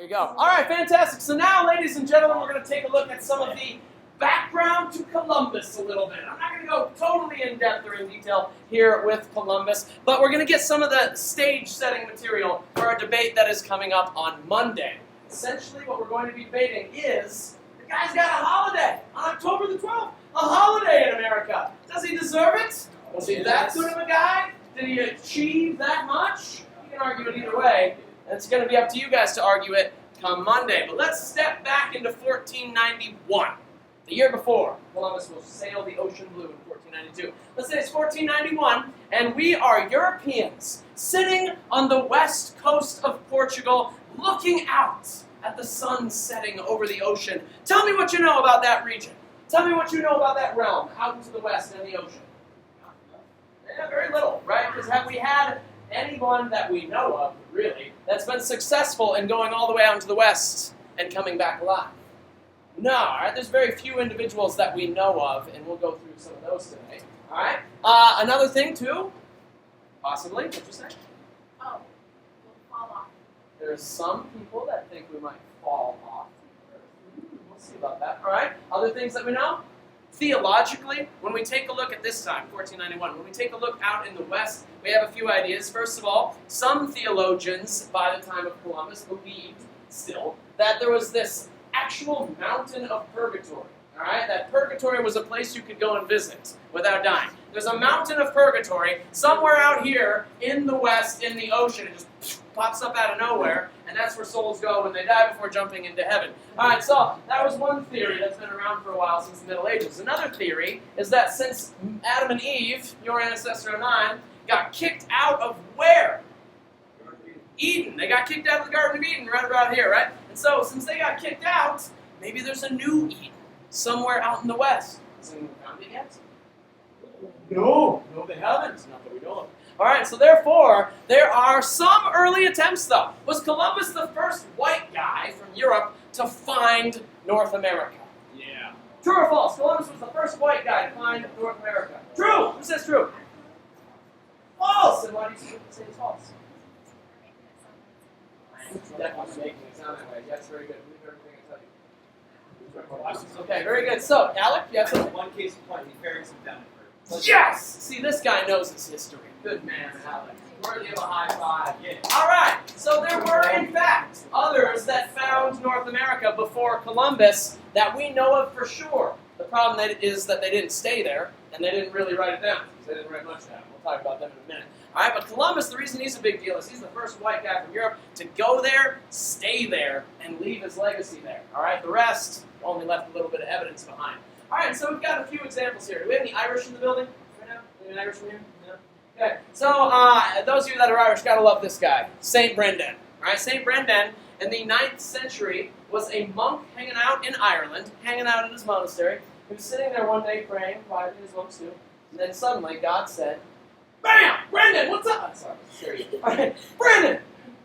There you go. All right, fantastic. So now, ladies and gentlemen, we're going to take a look at some of the background to Columbus a little bit. I'm not going to go totally in-depth or in detail here with Columbus, but we're going to get some of the stage-setting material for our debate that is coming up on Monday. Essentially, what we're going to be debating is, the guy's got a holiday on October the 12th. A holiday in America. Does he deserve it? Was he that good of a guy? Did he achieve that much? You can argue it either way. It's going to be up to you guys to argue it come Monday. But let's step back into 1491. The year before, Columbus will sail the ocean blue in 1492. Let's say it's 1491, and we are Europeans sitting on the west coast of Portugal, looking out at the sun setting over the ocean. Tell me what you know about that region. Tell me what you know about that realm, out to the west and the ocean. Yeah, very little, right? Because have we had anyone that we know of, really, that's been successful in going all the way out into the west and coming back alive? No, all right? There's very few individuals that we know of, and we'll go through some of those today. All right? Another thing, too, possibly, what'd you say? Oh, we'll fall off. There's some people that think we might fall off the earth. We'll see about that. All right? Other things that we know? Theologically, when we take a look at this time, 1491, when we take a look out in the west, we have a few ideas. First of all, some theologians, by the time of Columbus, believed still that there was this actual mountain of purgatory. All right? That purgatory was a place you could go and visit without dying. There's a mountain of purgatory somewhere out here in the west, in the ocean. It just pops up out of nowhere, and that's where souls go when they die before jumping into heaven. All right, so that was one theory that's been around for a while since the Middle Ages. Another theory is that since Adam and Eve, your ancestor and mine, got kicked out of where? Eden. They got kicked out of the Garden of Eden right about here, right? And so, since they got kicked out, maybe there's a new Eden somewhere out in the west. Has anyone found it yet? No, they haven't. Not that we know of. All right, so therefore, there are some early attempts, though. Was Columbus the first white guy from Europe to find North America? Yeah. True or false? Columbus was the first white guy to find North America. True! Who says true? False! And why do you say it's false? Definitely making it sound that way. Yes, very good. Believe everything I tell you. Okay, very good. So, Alec, you have something? One case in point, he carries him down first. Yes! See, this guy knows his history. Good man, Alec. Worthy of a high five. Yeah. All right. So there were, in fact, others that found North America before Columbus that we know of for sure. The problem is that they didn't stay there, and they didn't really write it down, because they didn't write much down. We'll talk about them in a minute. All right, but Columbus, the reason he's a big deal is he's the first white guy from Europe to go there, stay there, and leave his legacy there. All right, the rest only left a little bit of evidence behind. All right, so we've got a few examples here. Do we have any Irish in the building right now? Any Irish from here? No? Okay, so those of you that are Irish gotta love this guy, Saint Brendan. All right, Saint Brendan in the 9th century was a monk hanging out in Ireland, hanging out in his monastery. He was sitting there one day praying, quietly as monks do, and then suddenly God said, "Bam! Brendan, what's up?" I'm sorry, serious. All right, Brendan,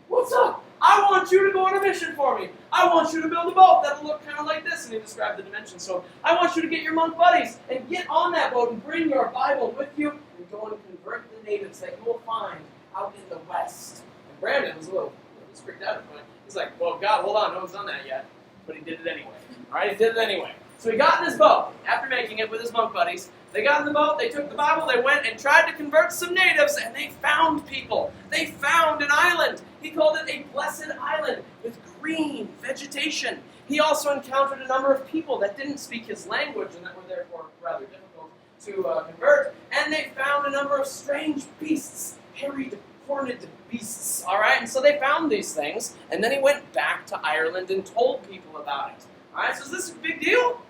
what's up? I want you to go on a mission for me. I want you to build a boat that'll look kind of like this. And he described the dimensions. So I want you to get your monk buddies and get on that boat and bring your Bible with you and go and convert the natives that you will find out in the west. And Brandon was a little freaked out at the point. He's like, well, God, hold on, no one's done that yet. But he did it anyway. All right, he did it anyway. So he got in his boat after making it with his monk buddies. They got in the boat, they took the Bible, they went and tried to convert some natives, and they found people. They found an island. He called it a blessed island with green vegetation. He also encountered a number of people that didn't speak his language and that were therefore rather difficult to convert. And they found a number of strange beasts, hairy, horned beasts. All right, and so they found these things, and then he went back to Ireland and told people about it. All right, so is this a big deal?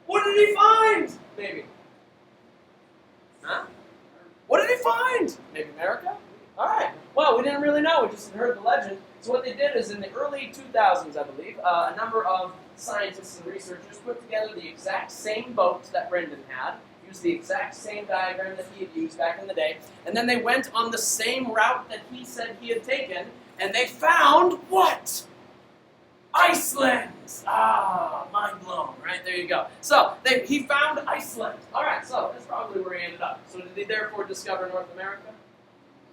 What did he find? Maybe. Huh? What did he find? Maybe America? All right. Well, we didn't really know. We just heard the legend. So what they did is in the early 2000s, I believe, a number of scientists and researchers put together the exact same boat that Brendan had, used the exact same diagram that he had used back in the day, and then they went on the same route that he said he had taken, and they found what? Iceland! Mind blown, right? There you go. So, he found Iceland. All right, so that's probably where he ended up. So did he therefore discover North America?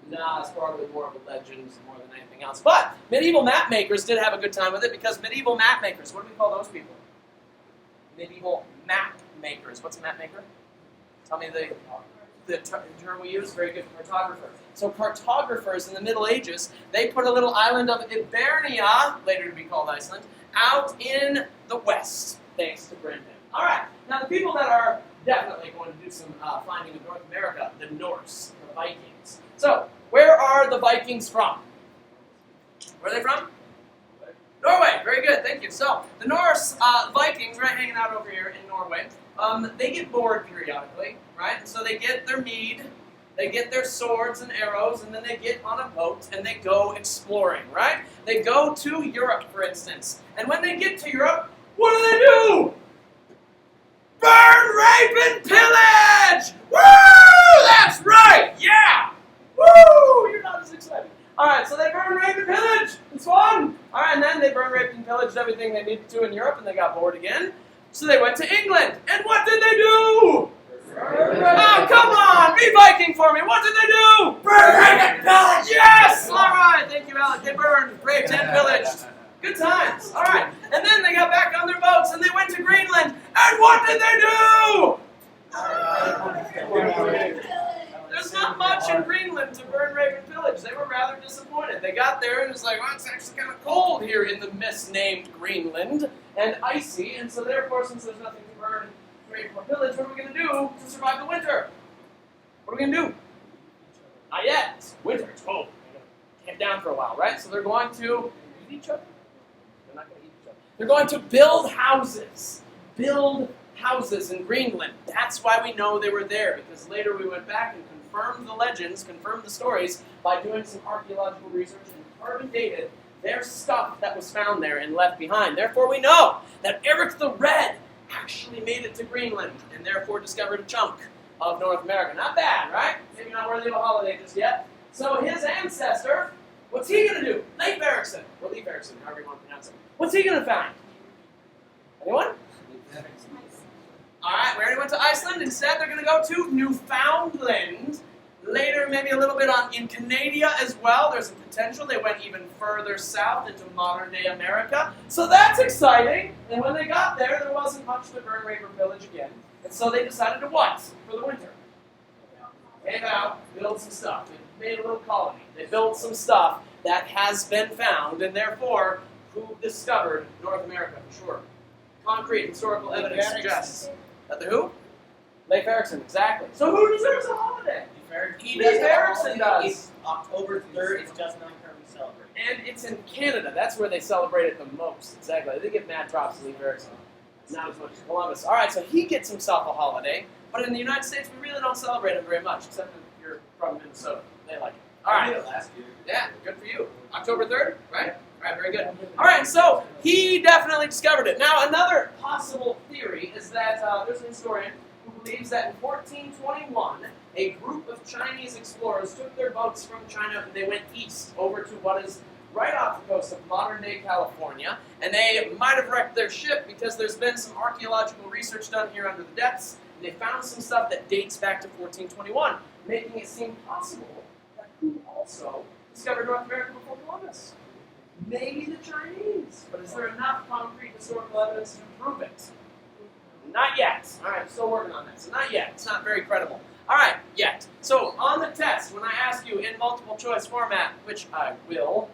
Nah, it's probably more of a legend more than anything else. But medieval map makers did have a good time with it because medieval map makers, what do we call those people? Medieval map makers. What's a map maker? Tell me the term we use. Very good, cartographer. So cartographers in the Middle Ages, they put a little island of Ibernia, later to be called Iceland, out in the west, thanks to Brendan. All right, now the people that are definitely going to do some finding of North America, the Norse, the Vikings. So, where are the Vikings from? Where are they from? Norway. Very good, thank you. So, the Norse Vikings, right, hanging out over here in Norway, they get bored periodically, right? And so they get their mead, they get their swords and arrows, and then they get on a boat and they go exploring, right? They go to Europe, for instance. And when they get to Europe, what do? Burn, rape, and pillage! Woo! That's right! Yeah! Woo! You're not as excited. Alright, so they burn, rape, and pillage! It's fun! Alright, and then they burn, raped, and pillaged everything they needed to in Europe, and they got bored again. So they went to England. And what did they do? Oh, come on! Be Viking for me! What did they do? Burn, rape, and pillage! Yes! Alright, thank you, Alec. They burned, raped, and pillaged. Good times. All right. And then they got back on their boats and they went to Greenland. And what did they do? There's not much in Greenland to burn, rape, and pillage. They were rather disappointed. They got there and it was like, well, it's actually kind of cold here in the misnamed Greenland and icy. And so therefore, since there's nothing to burn, rape, or pillage, what are we going to do to survive the winter? What are we going to do? Not yet. It's winter. It's cold. They're going to camp down for a while, right? So they're going to eat each other. Not going to eat each other. They're going to build houses. Build houses in Greenland. That's why we know they were there, because later we went back and confirmed the legends, confirmed the stories, by doing some archaeological research and carbon dated their stuff that was found there and left behind. Therefore we know that Eric the Red actually made it to Greenland and therefore discovered a chunk of North America. Not bad, right? Maybe not worthy of a holiday just yet. So his ancestor, what's he going to do? Leif Erikson, or Leif Erikson, however you want to pronounce it. What's he going to find? Anyone? All right, we already went to Iceland. Instead, they're going to go to Newfoundland. Later, maybe a little bit in Canada as well. There's a potential. They went even further south into modern-day America. So that's exciting. And when they got there, there wasn't much to burn, rape, or pillage again. And so they decided to what for the winter? Camp out, build some stuff. They made a little colony. They built some stuff that has been found, and therefore, who discovered North America for sure? Concrete historical evidence suggests that the who? Leif Erikson, exactly. So who deserves a holiday? Leif Erikson does. It's October 3rd. It's just not currently celebrated. And it's in Canada. That's where they celebrate it the most. Exactly. They give mad props to Leif Erikson. Not as much as Columbus. All right, so he gets himself a holiday, but in the United States, we really don't celebrate him very much, except if you're from Minnesota. They like it. All right. I did it last year. Yeah, good for you. October 3rd, right? All right, very good. All right, so he definitely discovered it. Now, another possible theory is that there's an historian who believes that in 1421, a group of Chinese explorers took their boats from China and they went east over to what is right off the coast of modern-day California, and they might have wrecked their ship because there's been some archaeological research done here under the depths, and they found some stuff that dates back to 1421, making it seem possible that who also discovered North America before Columbus? Maybe the Chinese. But is there enough concrete historical evidence to prove it? Not yet. All right, still working on that. So not yet. It's not very credible. All right, yet. So on the test, when I ask you in multiple choice format, which I will,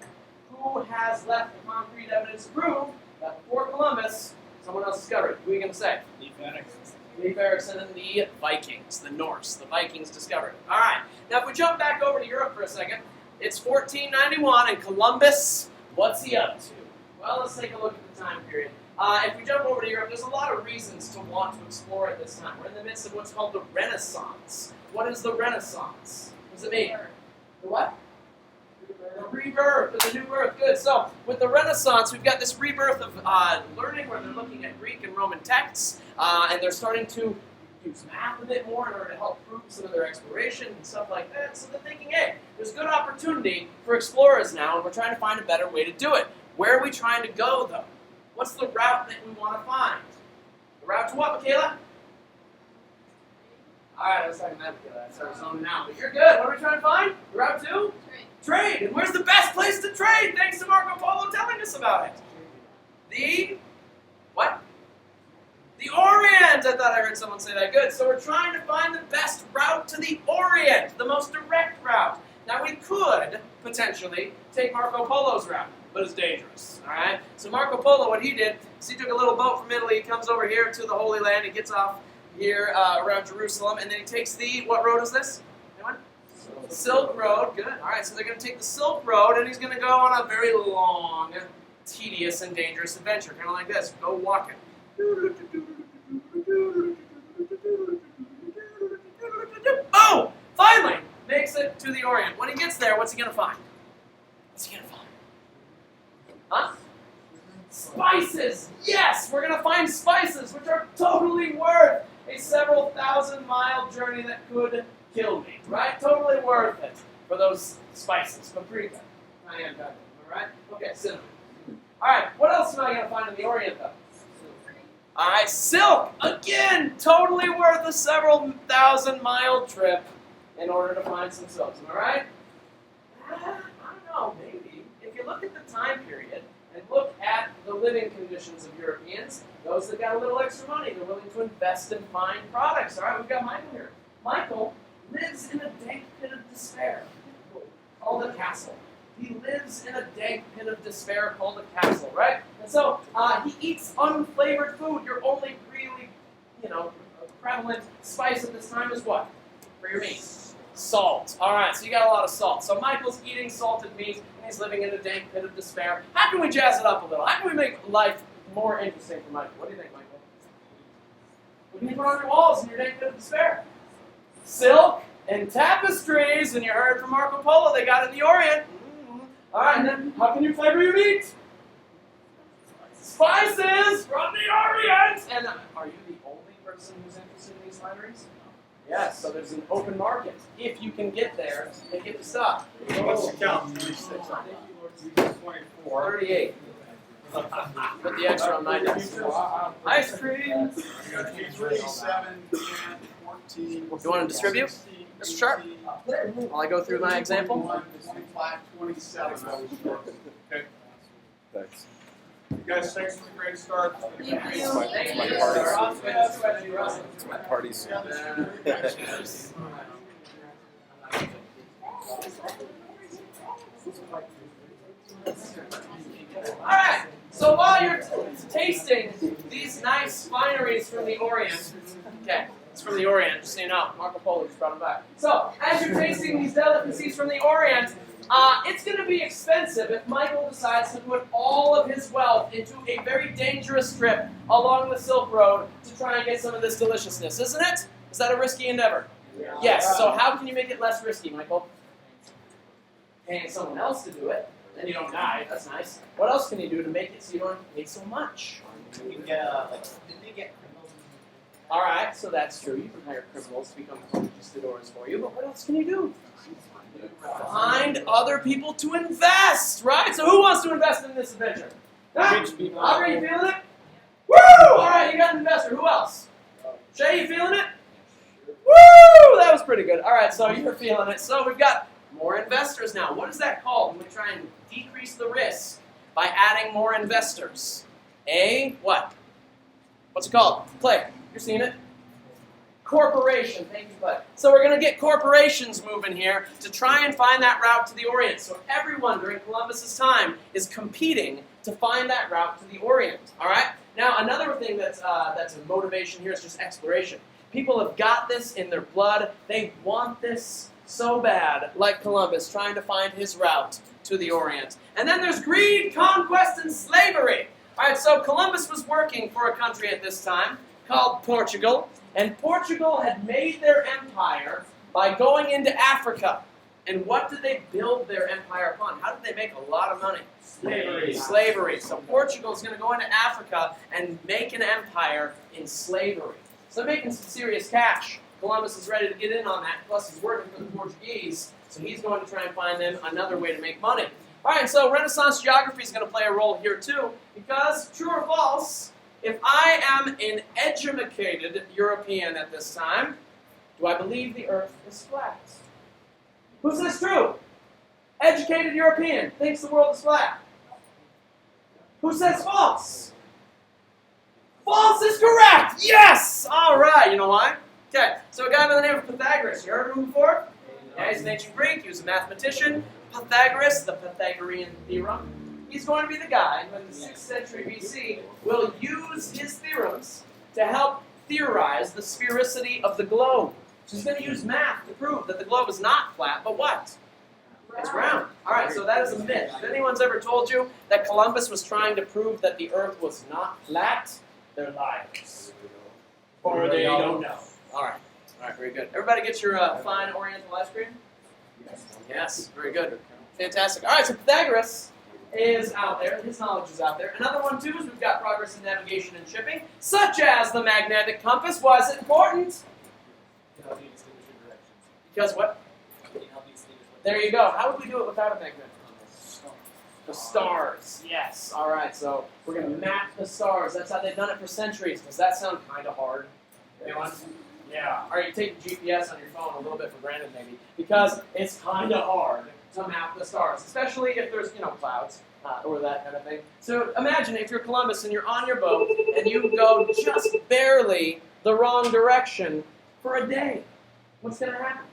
who has left the concrete evidence to prove that before Columbus, someone else discovered it? Who are you going to say? Leif Erikson. Leif Erikson and the Vikings, the Norse. The Vikings discovered it. All right. Now, if we jump back over to Europe for a second, it's 1491, and Columbus, what's he up to? Well, let's take a look at the time period. If we jump over to Europe, there's a lot of reasons to want to explore at this time. We're in the midst of what's called the Renaissance. What is the Renaissance? What does it mean? The what? The rebirth, or the new birth. Good. So, with the Renaissance, we've got this rebirth of learning where they're looking at Greek and Roman texts, and they're starting to use math a bit more in order to help prove some of their exploration and stuff like that. So they're thinking, hey, there's good opportunity for explorers now, and we're trying to find a better way to do it. Where are we trying to go, though? What's the route that we want to find? The route to what, Michaela? All right, I was talking that because I started zoning out. But you're good. What are we trying to find? Route 2? Trade. And where's the best place to trade? Thanks to Marco Polo telling us about it. The what? The Orient. I thought I heard someone say that. Good. So we're trying to find the best route to the Orient, the most direct route. Now we could potentially take Marco Polo's route, but it's dangerous. All right. So Marco Polo, what he did is he took a little boat from Italy. He comes over here to the Holy Land. He gets off here around Jerusalem, and then he takes the what road is this? Anyone? Silk Road. Good. All right. So they're going to take the Silk Road, and he's going to go on a very long, tedious, and dangerous adventure, kind of like this. Go walking. Oh! Finally makes it to the Orient. When he gets there, what's he going to find? What's he going to find? Huh? Spices! Yes! We're going to find spices, which are totally worth a several thousand-mile journey that could kill me. Right? Totally worth it for those spices. Paprika. I am done. Alright? Okay, cinnamon. Alright, what else am I going to find in the Orient, though? Alright, silk! Again, totally worth a several thousand-mile trip in order to find some silks. Am I right? I don't know, maybe. If you look at the time period and look at the living conditions of Europeans, those that got a little extra money, they're willing to invest in fine products. Alright, we've got Michael here. Michael lives in a dank pit of despair called a castle. He lives in a dank pit of despair called a castle, right? And so he eats unflavored food. Your only really, prevalent spice at this time is what? For your meat? Salt. All right, so you got a lot of salt. So Michael's eating salted meat, and he's living in a dank pit of despair. How can we jazz it up a little? How can we make life more interesting for Michael? What do you think, Michael? What do you put on your walls in your dank pit of despair? Silk and tapestries, and you heard from Marco Polo, they got it in the Orient. All right, and then how can you flavor your meat? Spices from the Orient! And are you the only person who's interested in these wineries? Yes, so there's an open market. If you can get there and get the stuff. What's the count? 24. 38. Put the extra on my desk. Ice cream. 3, 7, 10, 14. You want to distribute, Mr. Sharp? While I go through my example? 25, 27. Okay. Thanks. You guys, thanks for the great start. Thank you. Thank My you. party's- My party's. All right. So while you're tasting these nice fineries from the Orient, okay, it's from the Orient, just so you know. Marco Polo just brought them back. So as you're tasting these delicacies from the Orient, it's going to be expensive if Michael decides to put all of his wealth into a very dangerous trip along the Silk Road to try and get some of this deliciousness, isn't it? Is that a risky endeavor? Yeah. Yes. So how can you make it less risky, Michael? Paying someone else to do it. Then you don't die. That's nice. What else can you do to make it so you don't have to pay so much? You can get, did they get criminals? All right, so that's true. You can hire criminals to become conquistadors for you, but what else can you do? Find other people to invest, right? So who wants to invest in this adventure? Rich people. Aubrey, you feeling it? Woo! All right, you got an investor. Who else? Shay, you feeling it? Woo! That was pretty good. All right, so you're feeling it. So we've got more investors now. What is that called when we try and decrease the risk by adding more investors? A what? What's it called? Clay, you're seeing it? Corporation. Thank you, Clay. So we're going to get corporations moving here to try and find that route to the Orient. So everyone during Columbus's time is competing to find that route to the Orient. All right? Now, another thing that's a motivation here is just exploration. People have got this in their blood. They want this so bad, like Columbus, trying to find his route to the Orient. And then there's greed, conquest, and slavery. All right, so Columbus was working for a country at this time called Portugal, and Portugal had made their empire by going into Africa. And what did they build their empire upon? How did they make a lot of money? Slavery. Slavery. So Portugal is going to go into Africa and make an empire in slavery. So they're making some serious cash. Columbus is ready to get in on that, plus he's working for the Portuguese, so he's going to try and find them another way to make money. All right, so Renaissance geography is going to play a role here too, because true or false, if I am an educated European at this time, Do I believe the earth is flat? Who says true? Educated European thinks the world is flat. Who says false? False is correct! Yes! All right, you know why? Okay, so a guy by the name of Pythagoras. You heard of him before? Yeah, he's an ancient Greek. He was a mathematician. Pythagoras, the Pythagorean theorem. He's going to be the guy who in the 6th century BC will use his theorems to help theorize the sphericity of the globe. So he's going to use math to prove that the globe is not flat, but what? It's round. All right, so that is a myth. If anyone's ever told you that Columbus was trying to prove that the earth was not flat, they're liars. Or they don't know. All right, very good. Everybody get your fine Oriental ice cream? Yes, very good. Fantastic. All right, so Pythagoras is out there. His knowledge is out there. Another one, too, is we've got progress in navigation and shipping, such as the magnetic compass. Why is it important? Because what? There you go. How would we do it without a magnetic compass? The stars. Yes. All right, so we're going to map the stars. That's how they've done it for centuries. Does that sound kind of hard? Anyone? Yeah. All right, you take the GPS on your phone a little bit for granted, maybe, because it's kind of hard to map the stars, especially if there's, clouds or that kind of thing. So imagine if you're Columbus and you're on your boat and you go just barely the wrong direction for a day. What's going to happen?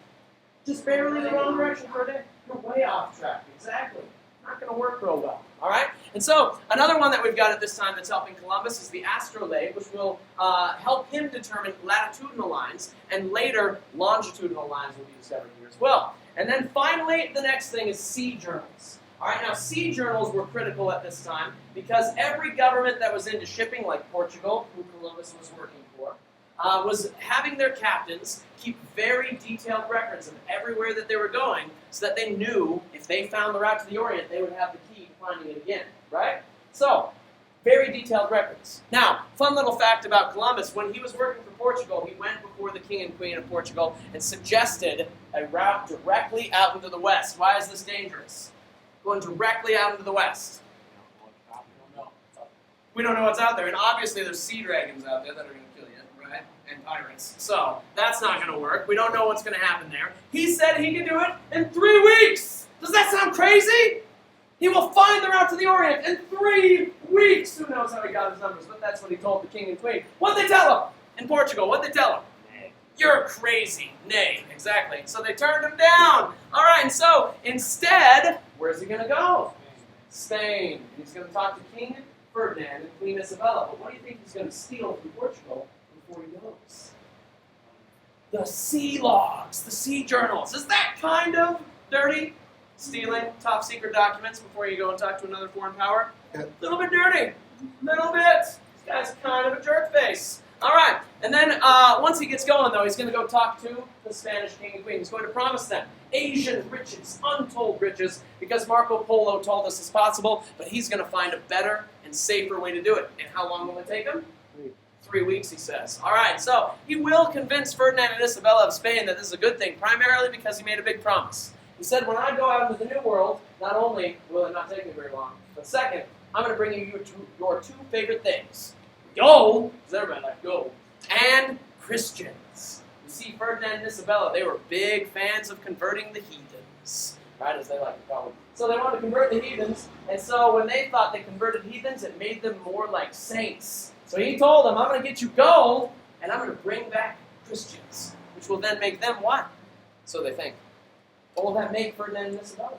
Just barely the wrong direction for a day. You're way off track. Exactly. Not going to work real well. All right? And so another one that we've got at this time that's helping Columbus is the astrolabe, which will help him determine latitudinal lines, and later longitudinal lines will be discovered here as well. And then finally, the next thing is sea journals. All right, now sea journals were critical at this time because every government that was into shipping, like Portugal, who Columbus was working for, was having their captains keep very detailed records of everywhere that they were going so that they knew if they found the route to the Orient, they would have the key to finding it again, right? So, very detailed records. Now, fun little fact about Columbus, when he was working for Portugal, he went before the king and queen of Portugal and suggested a route directly out into the west. Why is this dangerous? Going directly out into the west. We don't know what's out there, and obviously there's sea dragons out there that are going to kill you. Right? And pirates. So, that's not going to work. We don't know what's going to happen there. He said he can do it in 3 weeks! Does that sound crazy? He will find the route to the Orient in 3 weeks! Who knows how he got his numbers, but that's what he told the king and queen. What'd they tell him? In Portugal, what'd they tell him? Nay. You're crazy. Nay, exactly. So they turned him down. All right, and so instead, where's he going to go? Spain. He's going to talk to King Ferdinand and Queen Isabella. But what do you think he's going to steal from Portugal before he goes? The sea logs, the sea journals. Is that kind of dirty? Stealing top secret documents before you go and talk to another foreign power? A little bit dirty. Little bit. This guy's kind of a jerk face. All right. And then once he gets going, though, he's going to go talk to the Spanish king and queen. He's going to promise them Asian riches, untold riches, because Marco Polo told us it's possible, but he's going to find a better and safer way to do it. And how long will it take him? 3 weeks, he says. All right, so he will convince Ferdinand and Isabella of Spain that this is a good thing, primarily because he made a big promise. He said, when I go out into the New World, not only will it not take me very long, but second, I'm going to bring you your two favorite things. Gold, because everybody likes gold, and Christians. You see, Ferdinand and Isabella, they were big fans of converting the heathens, right, as they like to call them. So they wanted to convert the heathens, and so when they thought they converted heathens, it made them more like saints. So he told them, I'm going to get you gold, and I'm going to bring back Christians, which will then make them what? So they think. What will that make Ferdinand and Isabella?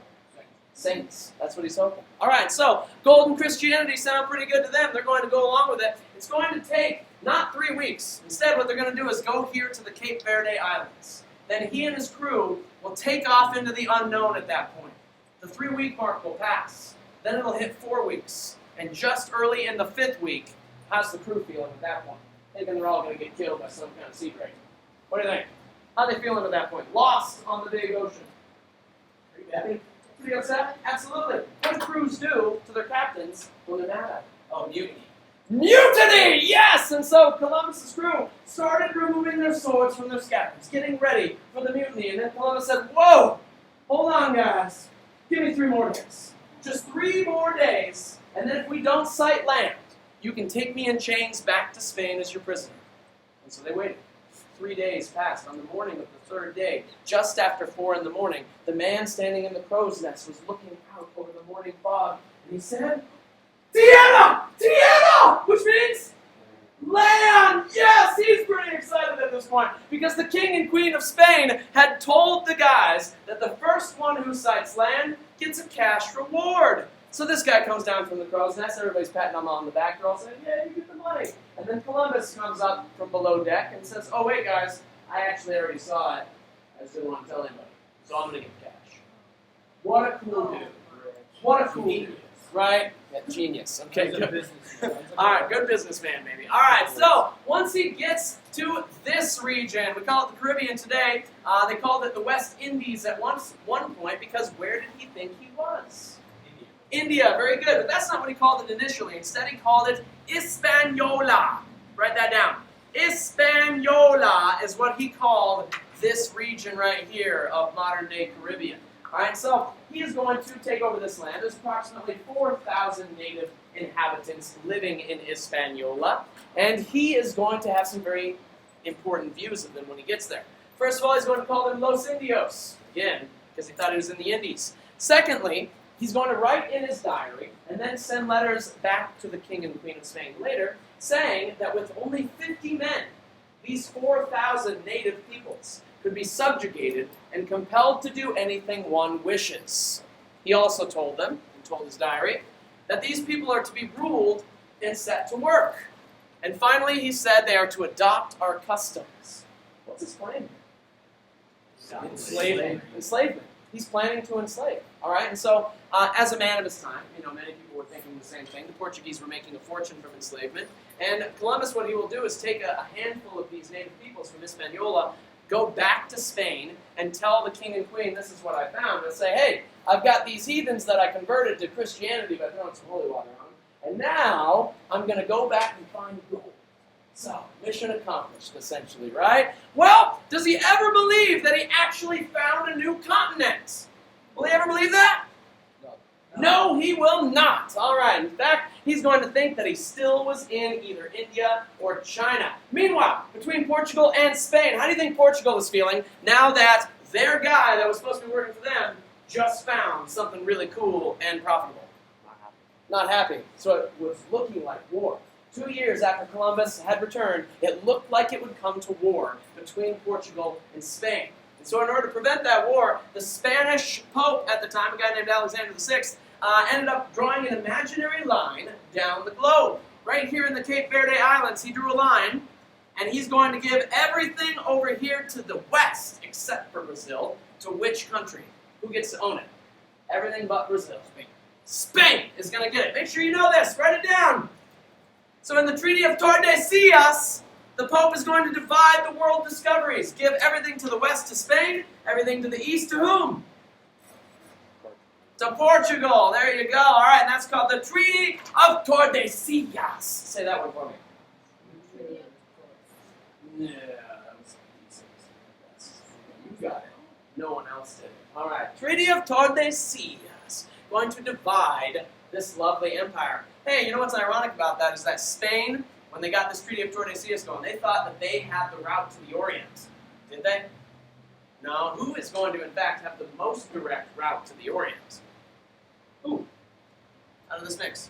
Saints. That's what he's hoping. All right, so gold and Christianity sound pretty good to them. They're going to go along with it. It's going to take not 3 weeks. Instead, what they're going to do is go here to the Cape Verde Islands. Then he and his crew will take off into the unknown at that point. The 3-week mark will pass. Then it'll hit 4 weeks. And just early in the 5th week, how's the crew feeling at that point? Thinking they're all going to get killed by some kind of sea dragon. What do you think? How are they feeling at that point? Lost on the big ocean. Are you happy? Pretty upset? Absolutely. What do crews do to their captains when they're mad at them? Oh, mutiny. Mutiny! Yes! And so Columbus's crew started removing their swords from their scabbards, getting ready for the mutiny. And then Columbus said, whoa! Hold on, guys. Give me 3 more days. Just 3 more days. And then if we don't sight land, you can take me in chains back to Spain as your prisoner. And so they waited. 3 days passed. On the morning of the third day, just after 4 in the morning, the man standing in the crow's nest was looking out over the morning fog, and he said, Tierra! Tierra! Which means land! Yes, he's pretty excited at this point, because the king and queen of Spain had told the guys that the first one who sights land gets a cash reward. So this guy comes down from the crow's nest, everybody's patting him on the back, they're all saying, yeah, you get the money. And then Columbus comes up from below deck and says, oh wait guys, I actually already saw it, I just didn't want to tell anybody, so I'm going to get cash. What a cool dude. What a cool dude, right? Yeah, genius. Okay, good. All right, good businessman, maybe. All right, so once he gets to this region, we call it the Caribbean today. They called it the West Indies at one point because where did he think he was? India, very good. But that's not what he called it initially. Instead, he called it Hispaniola. Write that down. Hispaniola is what he called this region right here of modern-day Caribbean. All right, so he is going to take over this land. There's approximately 4,000 native inhabitants living in Hispaniola, and he is going to have some very important views of them when he gets there. First of all, he's going to call them Los Indios, again, because he thought he was in the Indies. Secondly, he's going to write in his diary and then send letters back to the king and queen of Spain later, saying that with only 50 men, these 4,000 native peoples could be subjugated and compelled to do anything one wishes. He also told them, and told his diary, that these people are to be ruled and set to work. And finally, he said they are to adopt our customs. What's his plan? Enslavement. Enslavement. He's planning to enslave. All right, and so as a man of his time, many people were thinking the same thing. The Portuguese were making a fortune from enslavement, and Columbus, what he will do is take a handful of these native peoples from Hispaniola, go back to Spain, and tell the king and queen, this is what I found, and say, hey, I've got these heathens that I converted to Christianity by throwing some holy water on them, and now I'm going to go back and find gold. So, mission accomplished, essentially, right? Well, does he ever believe that he actually found a new continent? Will he ever believe that? No, he will not. All right. In fact, he's going to think that he still was in either India or China. Meanwhile, between Portugal and Spain, how do you think Portugal is feeling now that their guy that was supposed to be working for them just found something really cool and profitable? Not happy. So it was looking like war. 2 years after Columbus had returned, it looked like it would come to war between Portugal and Spain. And so in order to prevent that war, the Spanish Pope at the time, a guy named Alexander VI, ended up drawing an imaginary line down the globe. Right here in the Cape Verde Islands, he drew a line, and he's going to give everything over here to the west, except for Brazil, to which country? Who gets to own it? Everything but Brazil. Spain. Spain is going to get it. Make sure you know this. Write it down. So in the Treaty of Tordesillas, the Pope is going to divide the world discoveries. Give everything to the west to Spain, everything to the east to whom? To Portugal. There you go. All right, and that's called the Treaty of Tordesillas. Say that one for me. Yeah, that was easy. You got it. No one else did. All right, Treaty of Tordesillas. Going to divide this lovely empire. Hey, you know what's ironic about that is that Spain, when they got this Treaty of Tordesillas going, they thought that they had the route to the Orient. Did they? No. Who is going to, in fact, have the most direct route to the Orient? Who? Out of this mix.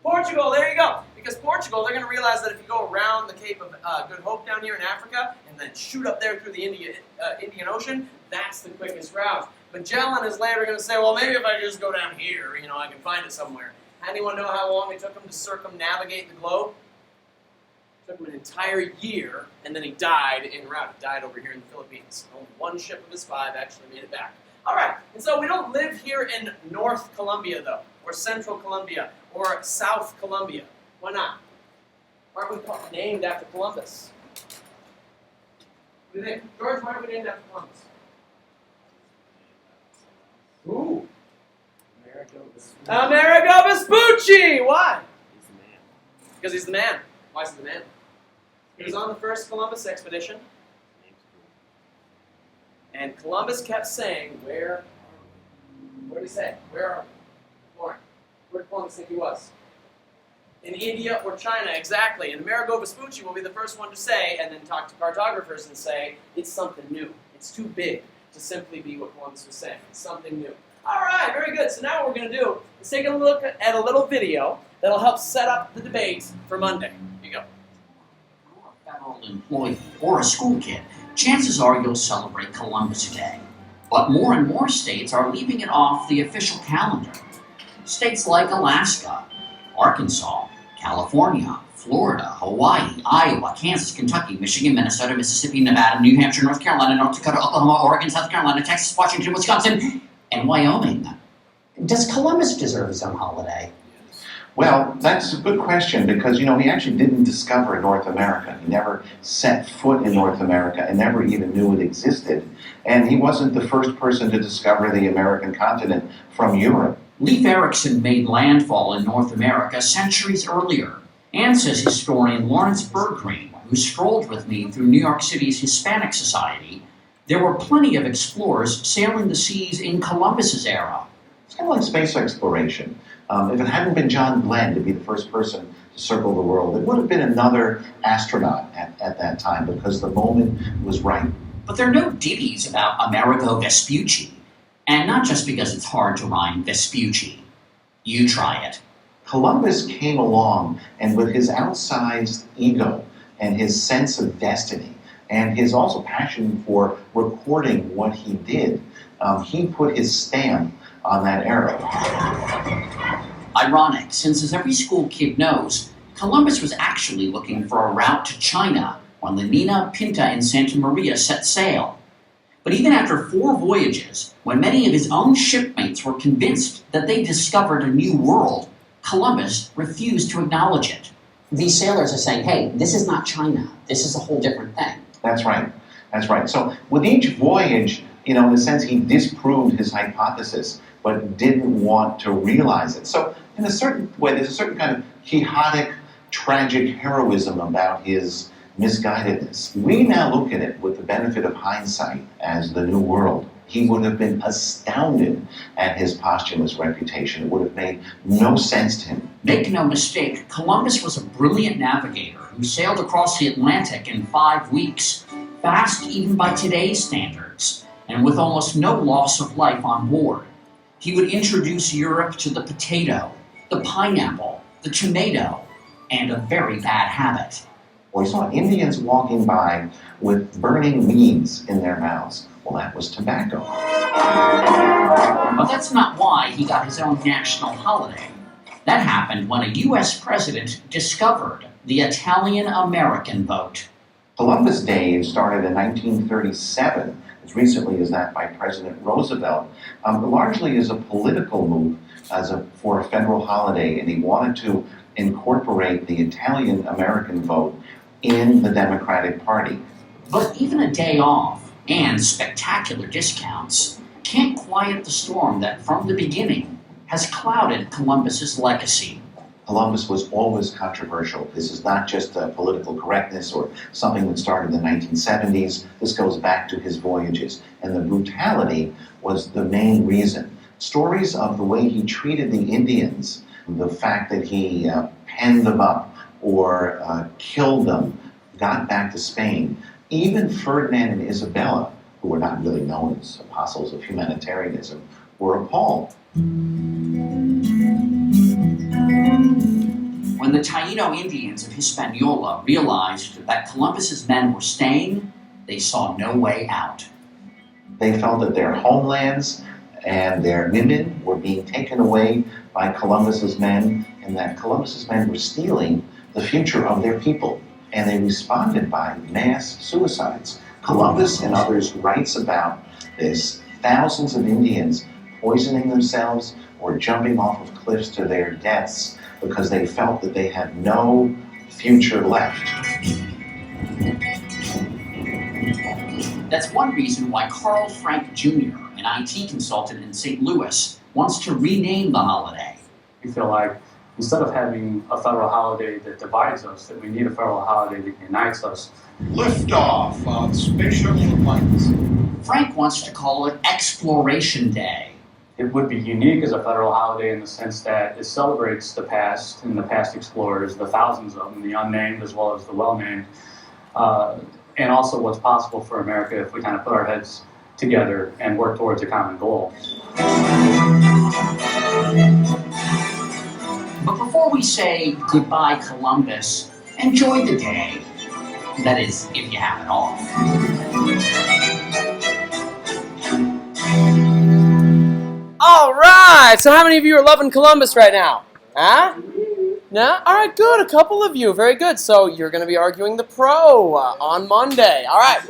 Portugal, there you go. Because Portugal, they're going to realize that if you go around the Cape of Good Hope down here in Africa and then shoot up there through the Indian Ocean, that's the quickest route. Magellan is later going to say, well, maybe if I just go down here, I can find it somewhere. Anyone know how long it took him to circumnavigate the globe? It took him an entire year, and then he died en route. He died over here in the Philippines. Only one ship of his 5 actually made it back. All right, and so we don't live here in North Colombia, though, or Central Colombia, or South Colombia. Why not? Aren't we named after Columbus? What do you think? George, why are we named after Columbus? Who? Amerigo Vespucci! Why? He's the man. Because he's the man. Why is he the man? He was on the first Columbus expedition, and Columbus kept saying, where are we? What did he say? Where are we? Lauren, where did Columbus think he was? In India or China, exactly. And Amerigo Vespucci will be the first one to say, and then talk to cartographers and say, it's something new. It's too big to simply be what Columbus was saying. It's something new. All right, very good. So now what we're going to do is take a look at a little video that'll help set up the debate for Monday. Here you go. You're a federal employee or a school kid, chances are you'll celebrate Columbus Day. But more and more states are leaving it off the official calendar. States like Alaska, Arkansas, California, Florida, Hawaii, Iowa, Kansas, Kentucky, Michigan, Minnesota, Mississippi, Nevada, New Hampshire, North Carolina, North Dakota, Oklahoma, Oregon, South Carolina, Texas, Washington, Wisconsin, and Wyoming. Does Columbus deserve his own holiday? Well, that's a good question because, he actually didn't discover North America. He never set foot in North America and never even knew it existed. And he wasn't the first person to discover the American continent from Europe. Leif Erikson made landfall in North America centuries earlier. And says historian Lawrence Bergreen, who strolled with me through New York City's Hispanic Society, there were plenty of explorers sailing the seas in Columbus's era. It's kind of like space exploration. If it hadn't been John Glenn to be the first person to circle the world, it would have been another astronaut at that time because the moment was right. But there are no ditties about Amerigo Vespucci. And not just because it's hard to rhyme Vespucci. You try it. Columbus came along, and with his outsized ego and his sense of destiny and his also passion for recording what he did, he put his stamp on that era. Ironic, since as every school kid knows, Columbus was actually looking for a route to China when the Nina, Pinta, and Santa Maria set sail. But even after 4 voyages, when many of his own shipmates were convinced that they discovered a new world, Columbus refused to acknowledge it. These sailors are saying, hey, this is not China. This is a whole different thing. That's right. That's right. So with each voyage, in a sense, he disproved his hypothesis, but didn't want to realize it. So in a certain way, there's a certain kind of quixotic, tragic heroism about his misguidedness. We now look at it with the benefit of hindsight as the new world. He would have been astounded at his posthumous reputation. It would have made no sense to him. Make no mistake, Columbus was a brilliant navigator who sailed across the Atlantic in 5 weeks, fast even by today's standards, and with almost no loss of life on board. He would introduce Europe to the potato, the pineapple, the tomato, and a very bad habit. We saw Indians walking by with burning weeds in their mouths. Well, that was tobacco. But that's not why he got his own national holiday. That happened when a U.S. president discovered the Italian-American vote. Columbus Day started in 1937, as recently as that by President Roosevelt, largely as a political move for a federal holiday, and he wanted to incorporate the Italian-American vote in the Democratic Party. But even a day off and spectacular discounts can't quiet the storm that from the beginning has clouded Columbus's legacy. Columbus was always controversial. This is not just political correctness or something that started in the 1970s. This goes back to his voyages. And the brutality was the main reason. Stories of the way he treated the Indians, the fact that he penned them up or killed them, got back to Spain. Even Ferdinand and Isabella, who were not really known as apostles of humanitarianism, were appalled. When the Taino Indians of Hispaniola realized that Columbus's men were staying, they saw no way out. They felt that their homelands and their women were being taken away by Columbus's men, and that Columbus's men were stealing the future of their people. And they responded by mass suicides. Columbus and others writes about this, thousands of Indians poisoning themselves or jumping off of cliffs to their deaths because they felt that they had no future left. That's one reason why Carl Frank Jr., an IT consultant in St. Louis, wants to rename the holiday. We feel like instead of having a federal holiday that divides us, that we need a federal holiday that unites us. Liftoff on Spaceship Enterprise. Frank wants to call it Exploration Day. it would be unique as a federal holiday in the sense that it celebrates the past and the past explorers, the thousands of them, the unnamed as well as the well-named, and also what's possible for America if we kind of put our heads together and work towards a common goal. But before we say goodbye, Columbus, enjoy the day. That is, if you have it off. All right. So how many of you are loving Columbus right now? Huh? No? All right, good. A couple of you. Very good. So you're going to be arguing the pro on Monday. All right.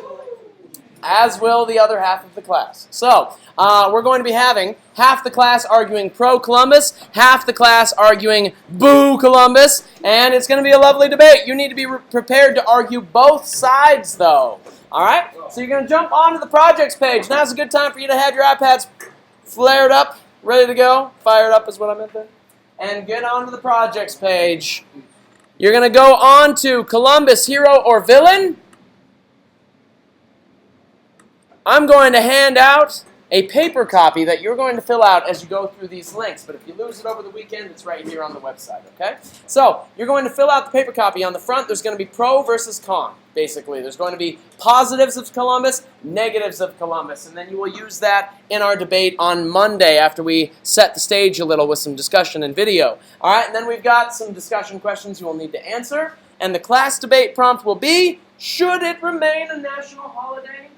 As will the other half of the class. So we're going to be having half the class arguing pro Columbus, half the class arguing boo Columbus, and it's going to be a lovely debate. You need to be prepared to argue both sides, though. All right? So you're going to jump onto the projects page. Now's a good time for you to have your iPads flared up, ready to go. Fired up is what I meant there. And get onto the projects page. You're going to go on to Columbus, hero or villain. I'm going to hand out a paper copy that you're going to fill out as you go through these links. But if you lose it over the weekend, it's right here on the website, okay? So you're going to fill out the paper copy. On the front, there's going to be pro versus con, basically. There's going to be positives of Columbus, negatives of Columbus. And then you will use that in our debate on Monday after we set the stage a little with some discussion and video. All right, and then we've got some discussion questions you will need to answer. And the class debate prompt will be, should it remain a national holiday?